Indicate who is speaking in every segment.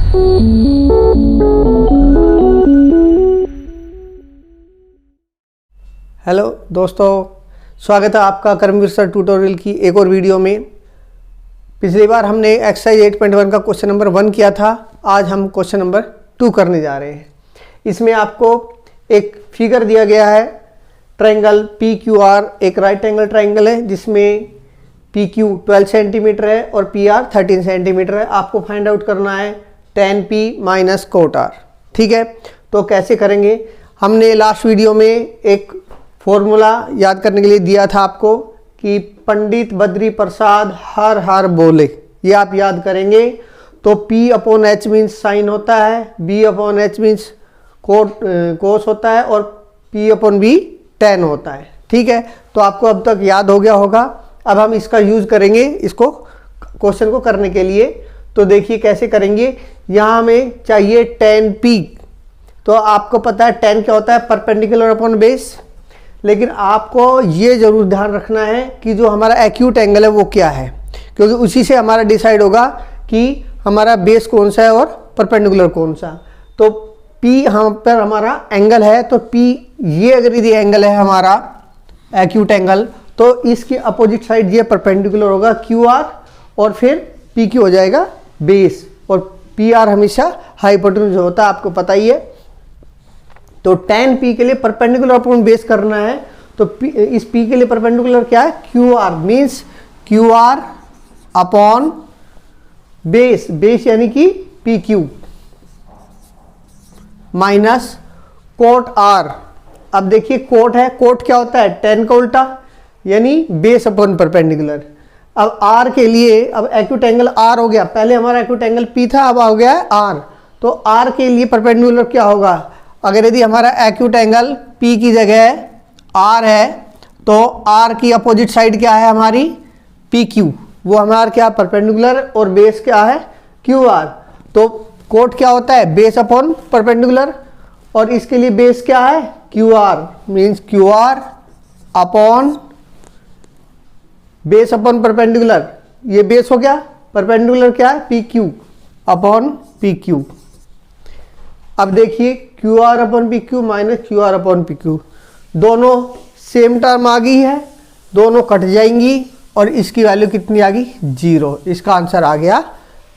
Speaker 1: Hello दोस्तों, स्वागत है आपका कर्मवीर सर ट्यूटोरियल की एक और वीडियो में। पिछली बार हमने एक्सरसाइज 8.1 का क्वेश्चन नंबर 1 किया था। आज हम क्वेश्चन नंबर 2 करने जा रहे हैं। इसमें आपको एक फिगर दिया गया है, ट्रायंगल पी क्यू आर एक राइट एंगल ट्रायंगल है जिसमें पी क्यू 12 सेंटीमीटर है और पी आर 13 सेंटीमीटर है। आपको फाइंड आउट करना है tan p minus cot R. ठीक है, तो कैसे करेंगे? हमने लास्ट वीडियो में एक फॉर्मूला याद करने के लिए दिया था आपको कि पंडित बद्री प्रसाद हर हर बोले, ये आप याद करेंगे तो P upon H means sign होता है, B अपॉन एच मीन्स कोस होता है और P अपॉन B tan होता है। ठीक है, तो आपको अब तक याद हो गया होगा। अब हम इसका यूज करेंगे इसको क्वेश्चन को करने के लिए। तो देखिए कैसे करेंगे। यहाँ हमें चाहिए tan P, तो आपको पता है tan क्या होता है? Perpendicular upon base. लेकिन आपको ये जरूर ध्यान रखना है कि जो हमारा एक्यूट एंगल है वो क्या है, क्योंकि उसी से हमारा डिसाइड होगा कि हमारा बेस कौन सा है और परपेंडिकुलर कौन सा। तो P यहाँ पर हमारा एंगल है, तो P ये अगर यदि एंगल है हमारा एक्यूट एंगल, तो इसकी अपोजिट साइड ये परपेंडिकुलर होगा QR और फिर PQ हो जाएगा बेस, और PR हमेशा हाइपोटेन्यूज होता है, आपको पता ही है। तो tan P के लिए परपेंडिकुलर अपॉन बेस करना है, तो इस P के लिए परपेंडिकुलर क्या है? QR means QR upon base, base यानी कि PQ माइनस कोट R। अब देखिए कोट है, कोट क्या होता है? tan का उल्टा यानी बेस अपॉन परपेंडिकुलर। अब R के लिए, अब एक्यूट एंगल R हो गया, पहले हमारा एक्यूट एंगल P था, अब हो गया है R। तो R के लिए परपेंडिकुलर क्या होगा? अगर यदि हमारा एक्यूट एंगल P की जगह R है, तो R की अपोजिट साइड क्या है हमारी? PQ, वो हमारा क्या? परपेंडिकुलर, और बेस क्या है? QR। तो कोट क्या होता है? बेस अपॉन परपेंडिकुलर, और इसके लिए बेस क्या है? QR means QR upon base upon perpendicular. ये बेस हो गया, परपेंडिकुलर क्या है? PQ upon PQ। अब देखिए QR upon PQ minus QR upon PQ, दोनों सेम टर्म आ गई है, दोनों कट जाएंगी और इसकी वैल्यू कितनी आ गई? 0। इसका आंसर आ गया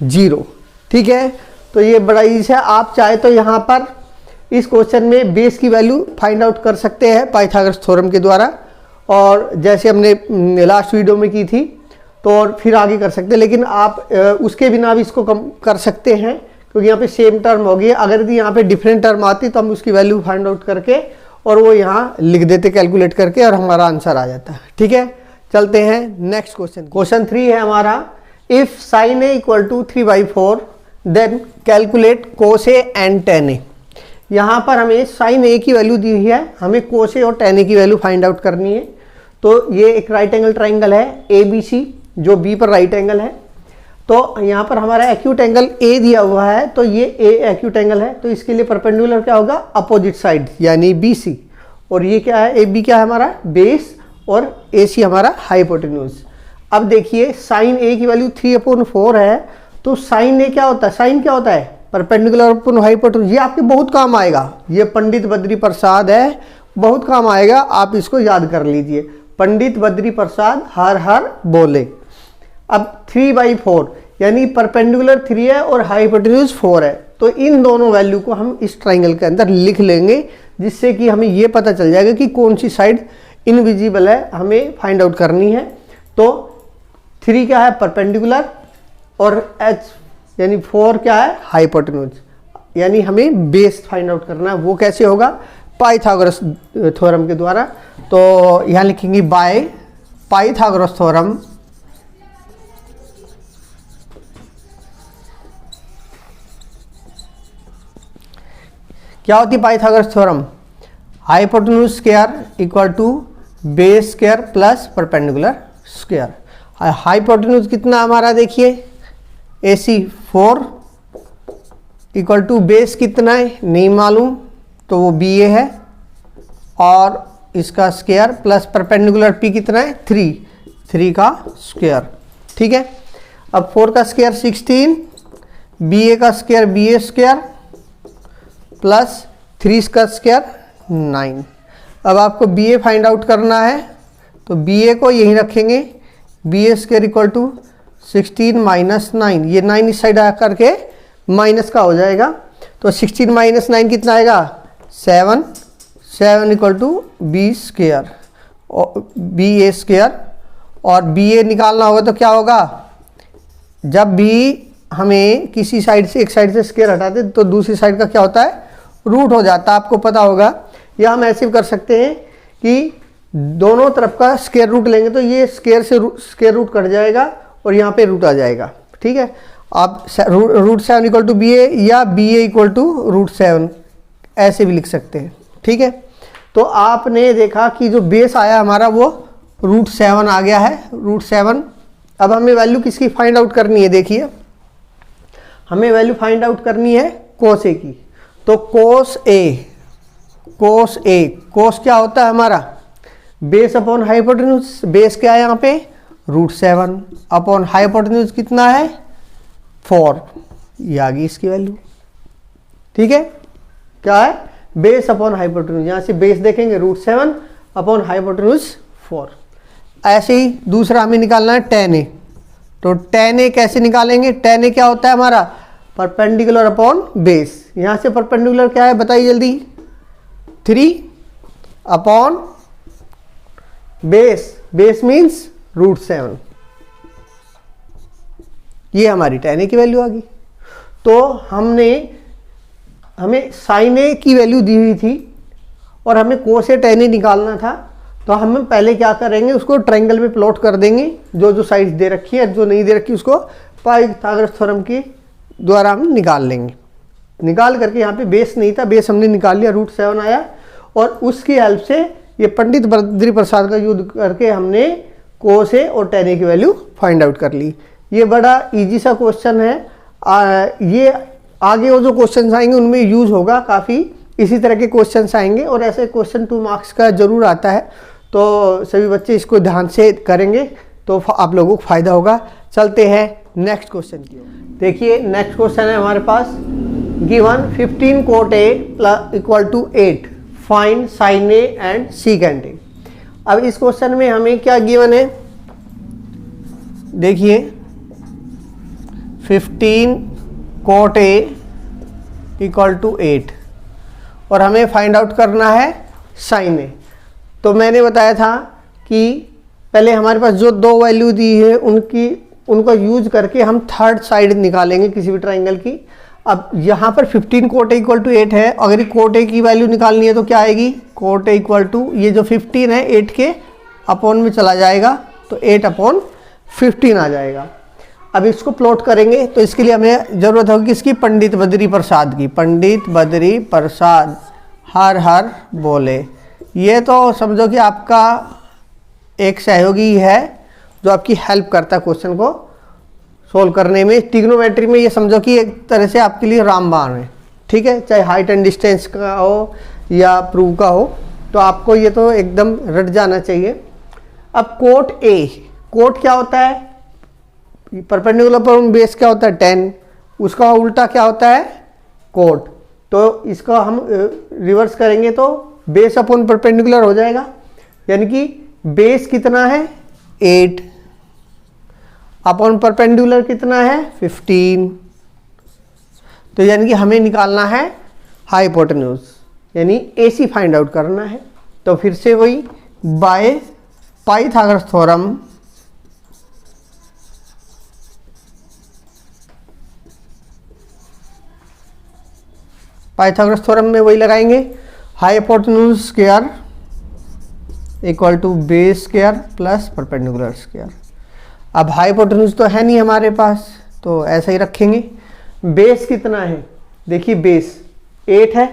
Speaker 1: 0। ठीक है, तो ये बड़ा इजी है। आप चाहे तो यहाँ पर इस क्वेश्चन में बेस की वैल्यू फाइंड आउट कर सकते हैं पाइथागोरस थ्योरम के द्वारा, और जैसे हमने लास्ट वीडियो में की थी, तो और फिर आगे कर सकते हैं। लेकिन आप उसके बिना भी इसको कम कर सकते हैं, क्योंकि यहाँ पे सेम टर्म होगी। अगर यदि यहाँ पे डिफरेंट टर्म आती तो हम उसकी वैल्यू फाइंड आउट करके और वो यहाँ लिख देते कैलकुलेट करके, और हमारा आंसर आ जाता है। ठीक है, चलते हैं नेक्स्ट क्वेश्चन। क्वेश्चन 3 है हमारा, if sin A equal to 3/4 then calculate cos A and tan A। यहाँ पर हमें sin A की वैल्यू दी है, हमें cos A और tan A की वैल्यू फाइंड आउट करनी है। तो ये एक राइट एंगल ट्राइंगल है ABC, जो B पर राइट एंगल है। तो यहाँ पर हमारा एक्यूट एंगल A दिया हुआ है, तो ये A एक्यूट एंगल है, तो इसके लिए परपेंडिकुलर क्या होगा? अपोजिट साइड यानी BC। और ये क्या है? AB क्या है हमारा? बेस, और AC हमारा हाइपोटेन्यूज। अब देखिए sin A की वैल्यू 3/4 है, तो sin A क्या होता है? sin क्या होता है? Perpendicular upon hypotenuse. ये आपके बहुत काम आएगा, ये पंडित बद्री प्रसाद है, बहुत काम आएगा, आप इसको याद कर लीजिए। पंडित बद्री प्रसाद हर हर बोले। अब 3/4 यानी परपेंडिकुलर 3 है और हाइपोटेन्यूज 4 है, तो इन दोनों वैल्यू को हम इस ट्राइंगल के अंदर लिख लेंगे, जिससे कि हमें ये पता चल जाएगा कि कौन सी साइड इनविजिबल है, हमें फाइंड आउट करनी है। तो 3 क्या है? परपेंडिकुलर, और H यानी 4 क्या है? हाइपोटेन्यूज, यानी हमें बेस फाइंड आउट करना है। वो कैसे होगा? पाइथागोरस थ्योरम के द्वारा। तो यहाँ लिखेंगे बाय पाइथागोरस थ्योरम क्या होती है Pythagoras theorem? Hypotenuse square equal to base square plus perpendicular square. Hypotenuse कितना हमारा? देखिए AC 4 इक्वल टू बेस कितना है? नहीं मालूम, तो वो BA है, और इसका स्क्वायर प्लस परपेंडिकुलर P कितना है? 3 का स्क्वायर। ठीक है, अब 4 का स्क्वायर 16, बी ए का square B A square plus 3 का स्क्वायर 9। अब आपको बी ए फाइंड आउट करना है तो बी ए को यहीं रखेंगे, B A square equal to 16 minus 9, ये 9 इस साइड आ करके माइनस का हो जाएगा, तो 16 माइनस 9 कितना आएगा 7, 7 इक्वल टू बी स्क्वायर और बी ए स्क्वायर, और बी ए निकालना होगा तो क्या होगा, जब भी हमें किसी साइड से एक साइड से स्क्वायर हटाते तो दूसरी साइड का क्या होता है रूट हो जाता है, आपको पता होगा। या हम ऐसे भी कर सकते हैं कि दोनों तरफ का स्क्वायर रूट लेंगे तो ये स्क्वायर से स्क्वायर रूट कट जाएगा और यहाँ पे रूट आ जाएगा, ठीक है। आप root 7 equal to B A या B A equal to root 7 ऐसे भी लिख सकते हैं, ठीक है। तो आपने देखा कि जो बेस आया हमारा वो रूट 7 आ गया है, रूट 7। अब हमें वैल्यू किसकी फाइंड आउट करनी है, देखिए हमें वैल्यू फाइंड आउट करनी है कोस ए की। तो कोस ए, कोस क्या होता है हमारा बेस अपॉन हाइपोटेन्यूज, बेस क्या है यहाँ पे रूट 7 अपॉन हाइपोटेन्यूज कितना है 4, ये आ गई इसकी वैल्यू, ठीक है। क्या है बेस अपॉन हाइपोटेन्यूज, यहाँ से बेस देखेंगे रूट 7 अपॉन हाइपोटेन्यूज 4। ऐसे ही दूसरा हमें निकालना है tan a, तो tan a कैसे निकालेंगे, tan a क्या होता है हमारा परपेंडिकुलर अपॉन बेस, यहाँ से परपेंडिकुलर क्या है बताइए जल्दी 3 upon base, base means root 7, ये हमारी tan a की वैल्यू आ गई। तो हमें sin a की वैल्यू दी हुई थी और हमें cos a tan a निकालना था, तो हम पहले क्या करेंगे उसको ट्रायंगल में प्लॉट कर देंगे, जो साइड्स दे रखी है, जो नहीं दे रखी उसको पाइथागोरस थ्योरम के द्वारा हम निकाल लेंगे। निकाल करके यहाँ पे बेस नहीं था, बेस हमने निकाल लिया, रूट 7 आया, और उसकी हेल्प से ये पंडित बद्री प्रसाद का यूज करके हमने कोस ए और tan a की वैल्यू फाइंड आउट कर ली। ये बड़ा इजी सा क्वेश्चन है, ये आगे वो जो क्वेश्चन आएंगे उनमें यूज होगा, काफ़ी इसी तरह के क्वेश्चन आएंगे और ऐसे क्वेश्चन 2 मार्क्स का जरूर आता है, तो सभी बच्चे इसको ध्यान से करेंगे तो आप लोगों को फायदा होगा। चलते हैं नेक्स्ट क्वेश्चन की ओर। देखिए नेक्स्ट क्वेश्चन है हमारे पास, given 15 cot a equal to 8, find sin a and secant a। अब इस क्वेश्चन में हमें क्या गिवन है, देखिए 15 cot a इक्वल टू 8 और हमें फाइंड आउट करना है sin a। तो मैंने बताया था कि पहले हमारे पास जो दो वैल्यू दी है उनको यूज करके हम थर्ड साइड निकालेंगे किसी भी ट्राइंगल की। अब यहाँ पर 15 cot a इक्वल टू 8 है, अगर ये cot a की वैल्यू निकालनी है तो क्या आएगी, cot a इक्वल टू ये जो 15 है 8 के अपॉन में चला जाएगा तो 8 अपॉन 15 आ जाएगा। अब इसको प्लॉट करेंगे तो इसके लिए हमें ज़रूरत होगी किसकी, पंडित बद्री प्रसाद की। पंडित बद्री प्रसाद हर हर बोले, ये तो समझो कि आपका एक सहयोगी है जो आपकी हेल्प करता है क्वेश्चन को सोल्व करने में। ट्रिग्नोमेट्री में ये समझो कि एक तरह से आपके लिए रामबाण है, ठीक है, चाहे हाइट एंड डिस्टेंस का हो या प्रूव का हो, तो आपको ये तो एकदम रट जाना चाहिए। अब कोट ए, कोट क्या होता है, परपेंडिकुलर पर बेस क्या होता है 10, उसका उल्टा क्या होता है कोट। तो इसका हम रिवर्स करेंगे तो बेस अपॉन परपेंडिकुलर हो जाएगा, यानी कि बेस कितना है 8 अपॉन परपेंडिकुलर कितना है 15। तो यानी कि हमें निकालना है हाइपोटेन्यूज, यानी AC फाइंड आउट करना है। तो फिर से वही बाय पाइथागोरस थ्योरम में वही लगाएंगे, hypotenuse square equal to base square plus perpendicular square. अब हाइपोटेन्यूज तो है नहीं हमारे पास, तो ऐसा ही रखेंगे। बेस कितना है, देखिए बेस 8 है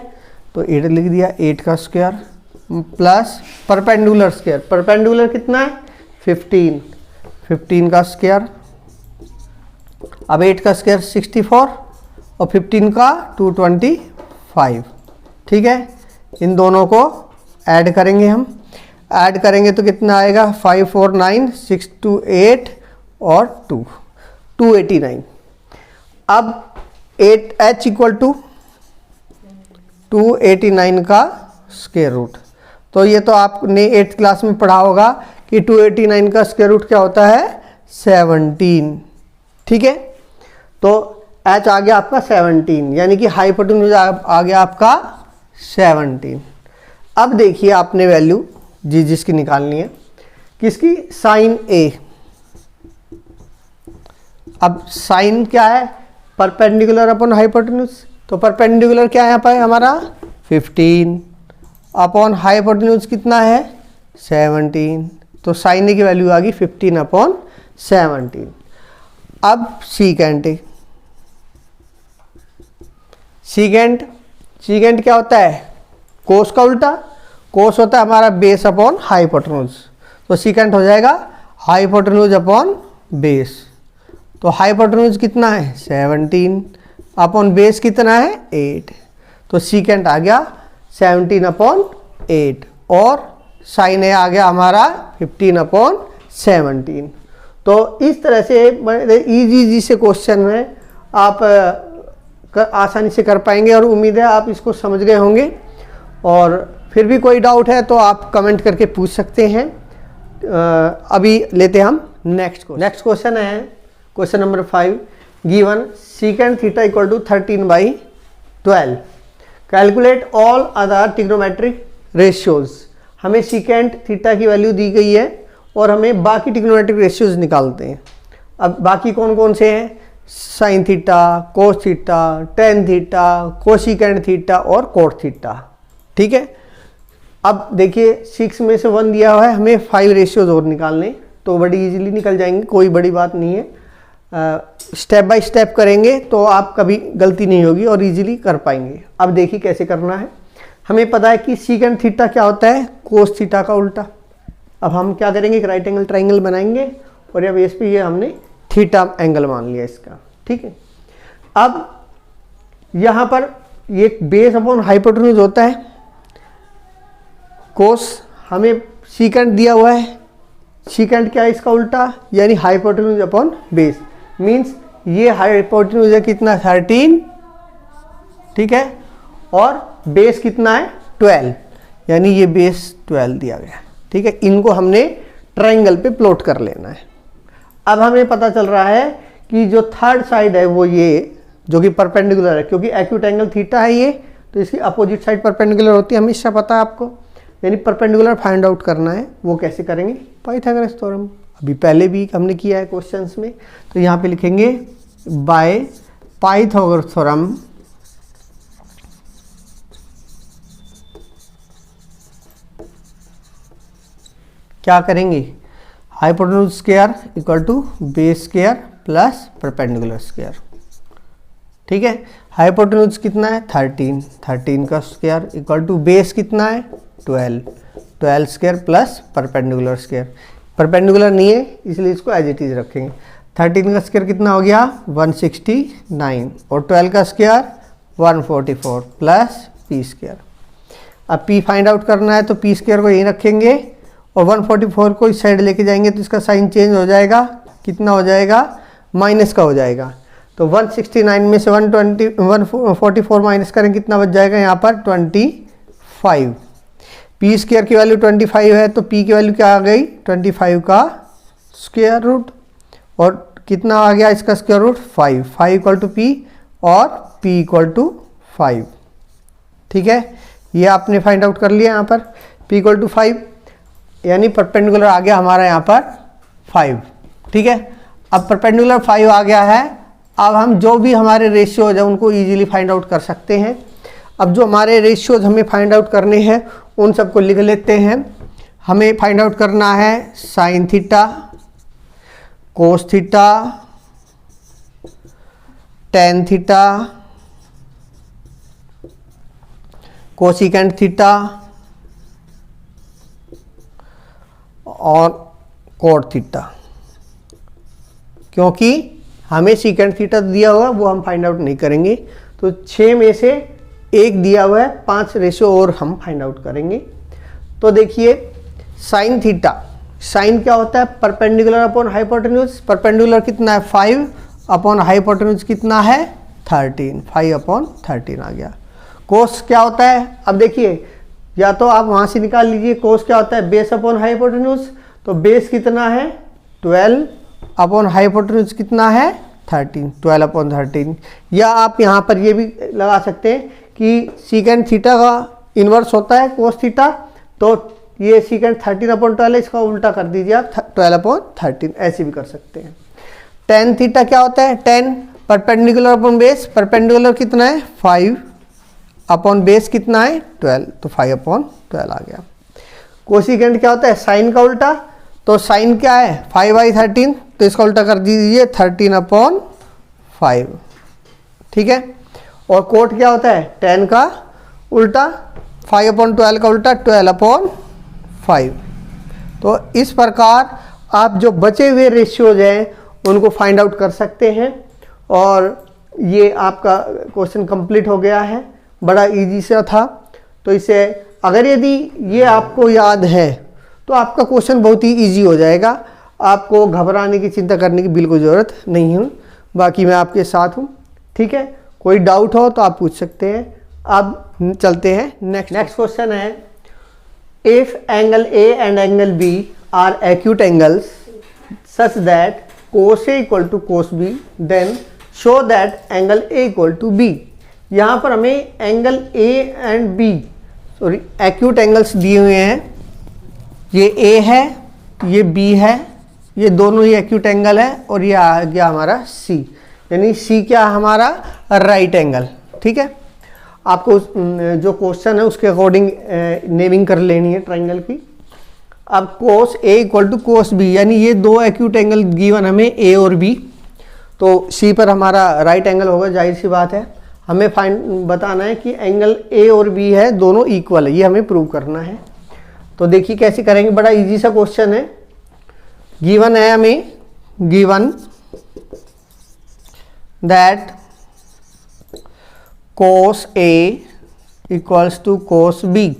Speaker 1: तो 8 लिख दिया, 8 का square plus perpendicular square, perpendicular कितना है 15, 15 का स्क्वायर। अब 8 का स्क्वायर 64 और 15 का 225, ठीक है। इन दोनों को ऐड करेंगे, हम ऐड करेंगे तो कितना आएगा 5 4 9 6 2 8 और 2 289। अब 8h इक्वल टू 289 का स्क्वायर रूट। तो ये तो आपने 8th क्लास में पढ़ा होगा कि 289 का स्क्वायर रूट क्या होता है 17। ठीक है, तो h आ गया आपका 17, यानी कि हाइपोटेन्यूज आ गया आपका 17। अब देखिए आपने वैल्यू जिसकी निकालनी है, किसकी, साइन ए। अब साइन क्या है, परपेंडिकुलर अपॉन हाइपोटेन्यूज। तो परपेंडिकुलर क्या है यहाँ पर हमारा 15 अपॉन हाइपोटेन्यूज कितना है 17। तो साइन ए की वैल्यू आ गई 15 अपॉन 17। अब सीकेंट ए, सीकेंट क्या होता है, कोस का उल्टा। कोस होता है हमारा बेस अपॉन हाइपोटेन्यूज। तो सीकेंट हो जाएगा हाइपोटेन्यूज अपॉन बेस। तो हाइपोटेन्यूज कितना है 17 अपॉन बेस कितना है 8। तो सीकेंट आ गया 17 अपॉन 8 और साइन ए आ गया हमारा 15 अपॉन 17। तो इस तरह से इजी से क्वेश्चन में आप आसानी से कर पाएंगे और उम्मीद है आप इसको समझ गए होंगे। और फिर भी कोई डाउट है तो आप कमेंट करके पूछ सकते हैं। अभी लेते हैं हम नेक्स्ट क्वेश्चन है question number 5। Given secant theta equal to 13/12, calculate all other trigonometric ratios. हमें सीकेंट थीटा की वैल्यू दी गई है और हमें बाकी ट्रिग्नोमेट्रिक रेशियोज निकालते हैं। अब बाकी कौन कौन से हैं, sine theta, cos theta, tan theta, cosecant theta और कोट थीटा। ठीक है, अब देखिए 6 में से 1 दिया हुआ है, हमें 5 रेशियोज और निकालने, तो बड़ी इजीली निकल जाएंगे, कोई बड़ी बात नहीं है। स्टेप बाय स्टेप करेंगे तो आप कभी गलती नहीं होगी और इजीली कर पाएंगे। अब देखिए कैसे करना है। हमें पता है कि सीकेंट थीटा क्या होता है, कोस थीटा का उल्टा। अब हम क्या करेंगे, एक राइट एंगल ट्राइंगल बनाएंगे और या बेस पे ये हमने थीटा एंगल मान लिया इसका। ठीक है, अब यहाँ पर ये बेस अपॉन हाइपोटेन्यूज होता है। कोस हमें सीकेंट दिया हुआ है, सीकेंट क्या है इसका उल्टा, यानी हाइपोटेन्यूज अपॉन बेस। मीन्स ये हाइपोटेन्यूज है कितना 13, ठीक है, और बेस कितना है 12, यानी ये बेस 12 दिया गया। ठीक है, इनको हमने ट्रायंगल पे प्लॉट कर लेना है। अब हमें पता चल रहा है कि जो थर्ड साइड है वो ये जो कि परपेंडिकुलर है, क्योंकि एक्यूट एंगल थीटा है ये, तो इसकी अपोजिट साइड परपेंडिकुलर होती है, हमेशा पता है आपको। यानी परपेंडिकुलर फाइंड आउट करना है, वो कैसे करेंगे, पाइथागोरस थ्योरम। अभी पहले भी हमने किया है क्वेश्चंस में, तो यहाँ पे लिखेंगे बाय पाइथागोरस थ्योरम क्या करेंगे, hypotenuse square equal to base square plus perpendicular square. ठीक है, हाइपोटेन्यूज कितना है 13, 13 का स्क्वायर इक्वल टू बेस कितना है 12, 12 square plus perpendicular square. Perpendicular नहीं है इसलिए इसको एज इट इज रखेंगे। 13 का स्क्वायर कितना हो गया 169 और 12 का स्क्वायर 144 प्लस पी स्क्वायर। अब पी फाइंड आउट करना है तो पी स्क्वायर को यहीं रखेंगे और 144 को इस साइड लेके जाएंगे तो इसका साइन चेंज हो जाएगा, कितना हो जाएगा माइनस का हो जाएगा। तो 169 में से 144 माइनस करें कितना बच जाएगा यहाँ पर 25। पी स्क्वायर की वैल्यू 25 है तो पी की वैल्यू क्या आ गई 25 का स्क्वायर रूट और कितना आ गया इसका square root 5, 5 equal to P और पी इक्वल टू 5। ठीक है, ये आपने फाइंड आउट कर लिया यहाँ पर पी इक्वल टू 5, यानी परपेंडिकुलर आ गया हमारा यहाँ पर 5। ठीक है, अब परपेंडिकुलर 5 आ गया है। अब हम जो भी हमारे रेशियोज है उनको इजीली फाइंड आउट कर सकते हैं। अब जो हमारे रेशियोज हमें फाइंड आउट करने हैं उन सबको लिख लेते हैं। हमें फाइंड आउट करना है sine theta, cos theta, tan theta, cosecant theta और कोट थीटा। क्योंकि हमें सीकेंट थीटा दिया हुआ वो हम फाइंड आउट नहीं करेंगे, तो 6 में से 1 दिया हुआ है, 5 रेशियो और हम फाइंड आउट करेंगे। तो देखिए साइन थीटा, साइन क्या होता है परपेंडिकुलर अपॉन हाइपोटेन्यूज। परपेंडिकुलर कितना है 5 अपॉन हाइपोटेन्यूज कितना है 13, 5/13 आ गया। कोस क्या होता है, अब देखिए या तो आप वहाँ से निकाल लीजिए, कोस क्या होता है, बेस अपॉन हाइपोटेन्यूज। तो बेस कितना है 12 अपॉन हाइपोटेन्यूज कितना है 13, 12/13। या आप यहाँ पर ये भी लगा सकते हैं कि सीकेंड थीटा का इन्वर्स होता है कोस थीटा, तो ये सीकेंड 13/12 है, इसका उल्टा कर दीजिए आप 12/13, ऐसे भी कर सकते हैं। टेन थीटा क्या होता है, 10 परपेंडिकुलर अपॉन बेस, परपेंडिकुलर कितना है 5 अपॉन बेस कितना है 12, तो 5/12 आ गया। कोसिकेंड क्या होता है, साइन का उल्टा, तो साइन क्या है 5/13, तो इसका उल्टा कर दीजिए 13/5, ठीक है। और कोट क्या होता है 10 का उल्टा, 5/12 का उल्टा 12/5। तो इस प्रकार आप जो बचे हुए रेशियोज हैं उनको फाइंड आउट कर सकते हैं। और ये आपका क्वेश्चन कंप्लीट हो गया है, बड़ा इजी सा था। तो इसे अगर यदि ये आपको याद है तो आपका क्वेश्चन बहुत ही इजी हो जाएगा, आपको घबराने की चिंता करने की बिल्कुल ज़रूरत नहीं है। बाकी मैं आपके साथ हूँ, ठीक है। कोई डाउट हो तो आप पूछ सकते हैं। अब चलते हैं नेक्स्ट क्वेश्चन है, if angle A and angle B are acute angles such that cos A equal to cos B, then show that angle A equal to B। यहाँ पर हमें angle A and B acute angles दिए हुए हैं। ये A है, ये B है, ये दोनों ही एक्यूट एंगल है, और ये आ गया हमारा C, यानी C क्या हमारा राइट एंगल, ठीक है। आपको जो क्वेश्चन है उसके अकॉर्डिंग नेमिंग कर लेनी है ट्राइंगल की। अब cos A equal to cos B, यानी ये दो एक्यूट एंगल गिवन हमें A और B, तो C पर हमारा राइट एंगल होगा, जाहिर सी बात है। हमें बताना है कि एंगल A और B है दोनों इक्वल है, ये हमें प्रूव करना है। तो देखिए कैसे करेंगे, बड़ा इजी सा क्वेश्चन है। गिवन है हमें, given that cos A equals to cos B,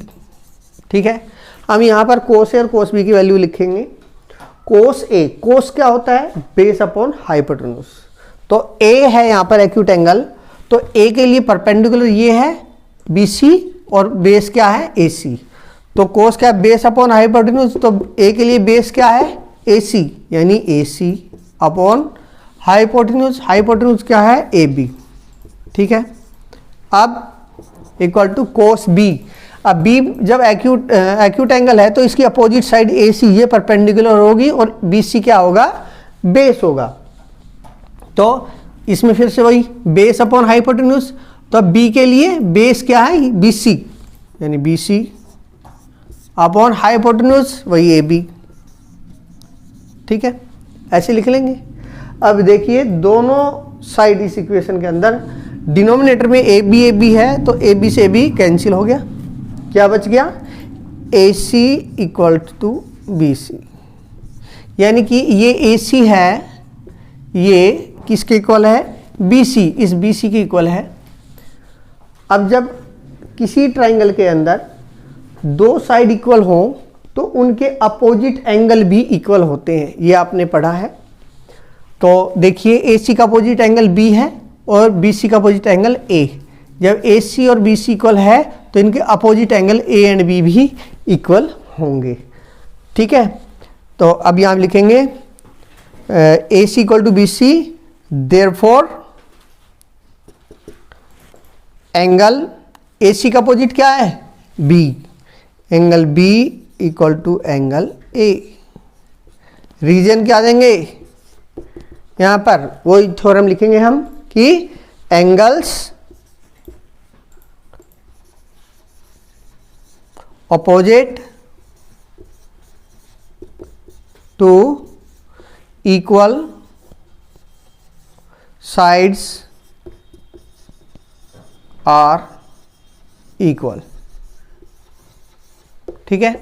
Speaker 1: ठीक है। हम यहाँ पर कोस A और कोस B की वैल्यू लिखेंगे। कोस A, कोस क्या होता है, बेस अपॉन हाइपोटेन्यूज। तो A है यहाँ पर एक्यूट एंगल, तो A के लिए परपेंडिकुलर ये है BC और बेस क्या है AC। तो कोस क्या है, बेस अपॉन हाइपोटेन्यूज, तो A के लिए बेस क्या है AC, यानी AC अपॉन हाइपोटेन्यूज, हाइपोटेन्यूज क्या है AB, ठीक है। अब इक्वल टू कोस B। अब B जब एक्यूट एंगल है तो इसकी अपोजिट साइड AC ये परपेंडिकुलर होगी और BC क्या होगा, बेस होगा। तो इसमें फिर से वही बेस अपॉन हाइपोटेन्यूज, तो अब B के लिए बेस क्या है BC, यानी BC अपॉन हाइपोटेन्यूज वही AB, ठीक है, ऐसे लिख लेंगे। अब देखिए दोनों साइड इस इक्वेशन के अंदर डिनोमिनेटर में AB है, तो AB से AB कैंसिल हो गया, क्या बच गया AC इक्वल टू BC, यानी कि ये AC है, ये किसके इक्वल है BC, इस BC के इक्वल है। अब जब किसी ट्राइंगल के अंदर दो साइड इक्वल हो तो उनके अपोजिट एंगल भी इक्वल होते हैं, ये आपने पढ़ा है। तो देखिए AC का अपोजिट एंगल B है और BC का अपोजिट एंगल A। जब AC और BC इक्वल है तो इनके opposite angle A and B भी इक्वल होंगे, ठीक है। तो अब यहाँ लिखेंगे AC equal to BC, therefore angle AC का अपोजिट क्या है B, angle B equal to angle A। Reason क्या देंगे, यहाँ पर वही थ्योरम लिखेंगे हम कि angles opposite to equal sides are equal, ठीक है।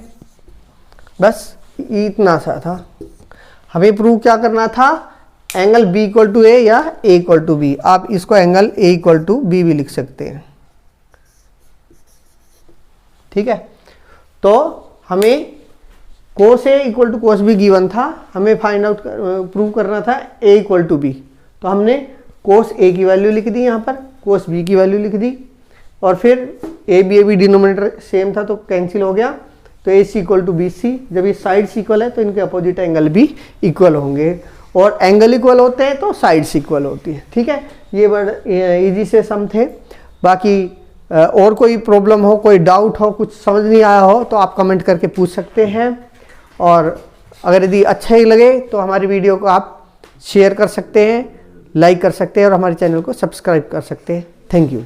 Speaker 1: बस इतना सा था, हमें प्रूव क्या करना था, angle B equal to A या A इक्वल टू B। आप इसको angle A equal to B भी लिख सकते हैं, ठीक है। तो हमें cos A equal to cos B given था, हमें फाइंड आउट प्रूव करना था A इक्वल टू B। तो हमने कोस ए की वैल्यू लिख दी यहाँ पर, कोस बी की वैल्यू लिख दी, और फिर ए बी डिनोमिनेटर सेम था तो कैंसिल हो गया, तो ए सी इक्वल टू बी सी। जब ये साइड्स इक्वल है तो इनके अपोजिट एंगल भी इक्वल होंगे, और एंगल इक्वल होते हैं तो साइड्स इक्वल होती है। ठीक है, ये बड़े इजी से सम थे। बाकी और कोई प्रॉब्लम हो, कोई डाउट हो, कुछ समझ नहीं आया हो तो आप कमेंट करके पूछ सकते हैं। और अगर यदि अच्छा ही लगे तो हमारी वीडियो को आप शेयर कर सकते हैं, लाइक कर सकते हैं और हमारे चैनल को सब्सक्राइब कर सकते हैं। Thank you.